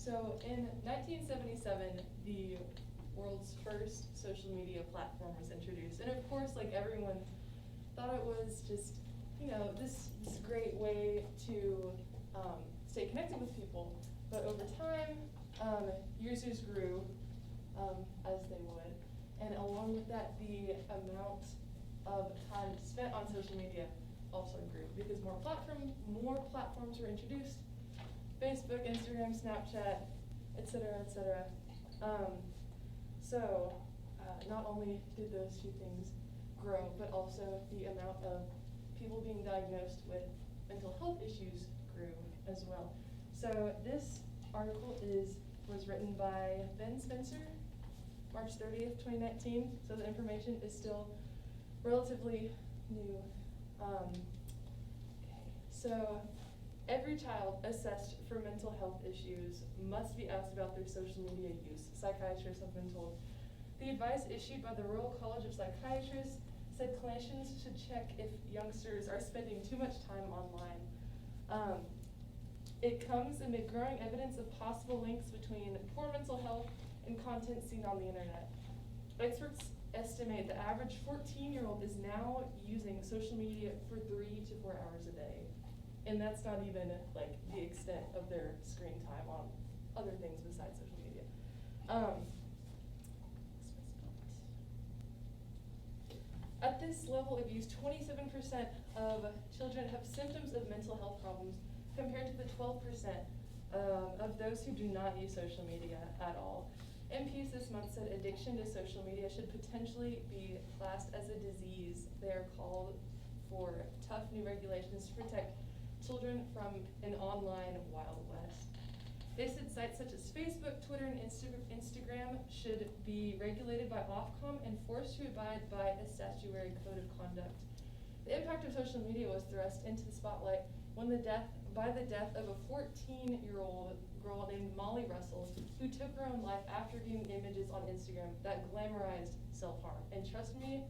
So in 1977, the world's first social media platform was introduced. And of course, like everyone thought it was just, this great way to stay connected with people. But over time, users grew as they would. And along with that, the amount of time spent on social media also grew because more platforms were introduced. Facebook, Instagram, Snapchat, et cetera, et cetera. So not only did those two things grow, but also the amount of people being diagnosed with mental health issues grew as well. So this article was written by Ben Spencer, March 30th, 2019. So the information is still relatively new. So every child assessed for mental health issues must be asked about their social media use, psychiatrists have been told. The advice issued by the Royal College of Psychiatrists said clinicians should check if youngsters are spending too much time online. It comes amid growing evidence of possible links between poor mental health and content seen on the internet. Experts estimate the average 14-year-old is now using social media for 3 to 4 hours a day. And that's not even like the extent of their screen time on other things besides social media. At this level of use, 27% of children have symptoms of mental health problems compared to the 12% of those who do not use social media at all. MPs this month said addiction to social media should potentially be classed as a disease. They are called for tough new regulations to protect children from an online Wild West. They said sites such as Facebook, Twitter, and Instagram should be regulated by Ofcom and forced to abide by a statutory code of conduct. The impact of social media was thrust into the spotlight when the death of a 14-year-old girl named Molly Russell, who took her own life after viewing images on Instagram that glamorized self-harm. And trust me,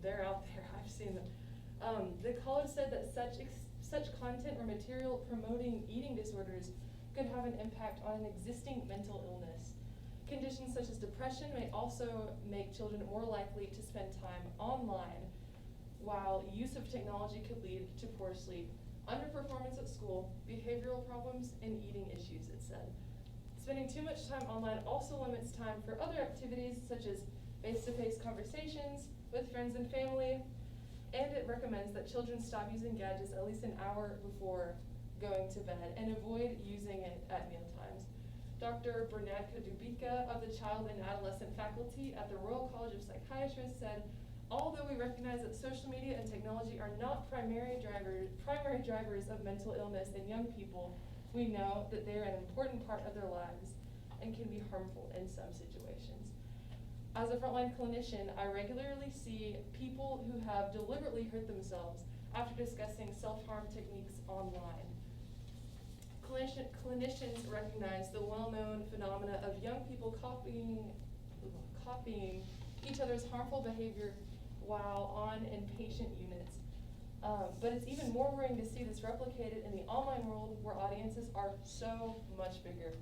they're out there. I've seen them. The college said that such content or material promoting eating disorders could have an impact on an existing mental illness. Conditions such as depression may also make children more likely to spend time online, while use of technology could lead to poor sleep, underperformance at school, behavioral problems, and eating issues, it said. Spending too much time online also limits time for other activities such as face-to-face conversations with friends and family, and it recommends that children stop using gadgets at least an hour before going to bed and avoid using it at meal times. Dr. Bernadka Dubika of the Child and Adolescent Faculty at the Royal College of Psychiatrists said, although we recognize that social media and technology are not primary drivers of mental illness in young people, we know that they are an important part of their lives and can be harmful in some situations. As a frontline clinician, I regularly see people who have deliberately hurt themselves after discussing self-harm techniques online. Clinicians recognize the well-known phenomena of young people copying each other's harmful behavior while on inpatient units. But it's even more worrying to see this replicated in the online world where audiences are so much bigger.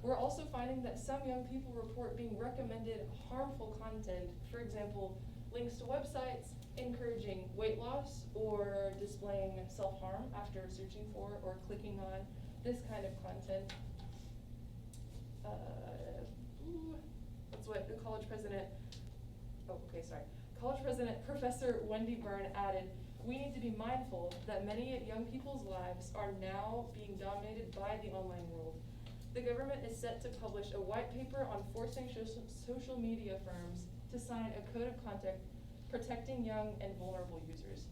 We're also finding that some young people report being recommended harmful content, for example, links to websites encouraging weight loss or displaying self-harm after searching for or clicking on this kind of content. That's what the college president, College president Professor Wendy Byrne added, we need to be mindful that many young people's lives are now being dominated by the online world. The government is set to publish a white paper on forcing social media firms to sign a code of conduct protecting young and vulnerable users.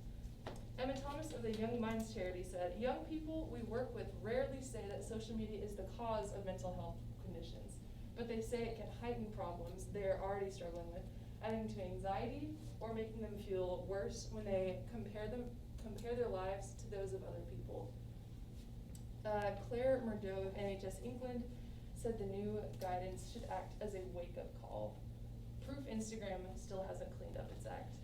Emma Thomas of the Young Minds charity said, young people we work with rarely say that social media is the cause of mental health conditions, but they say it can heighten problems they are already struggling with, adding to anxiety or making them feel worse when they compare their lives to those of other people. Claire Murdo of NHS England said the new guidance should act as a wake-up call. Proof Instagram still hasn't cleaned up its act.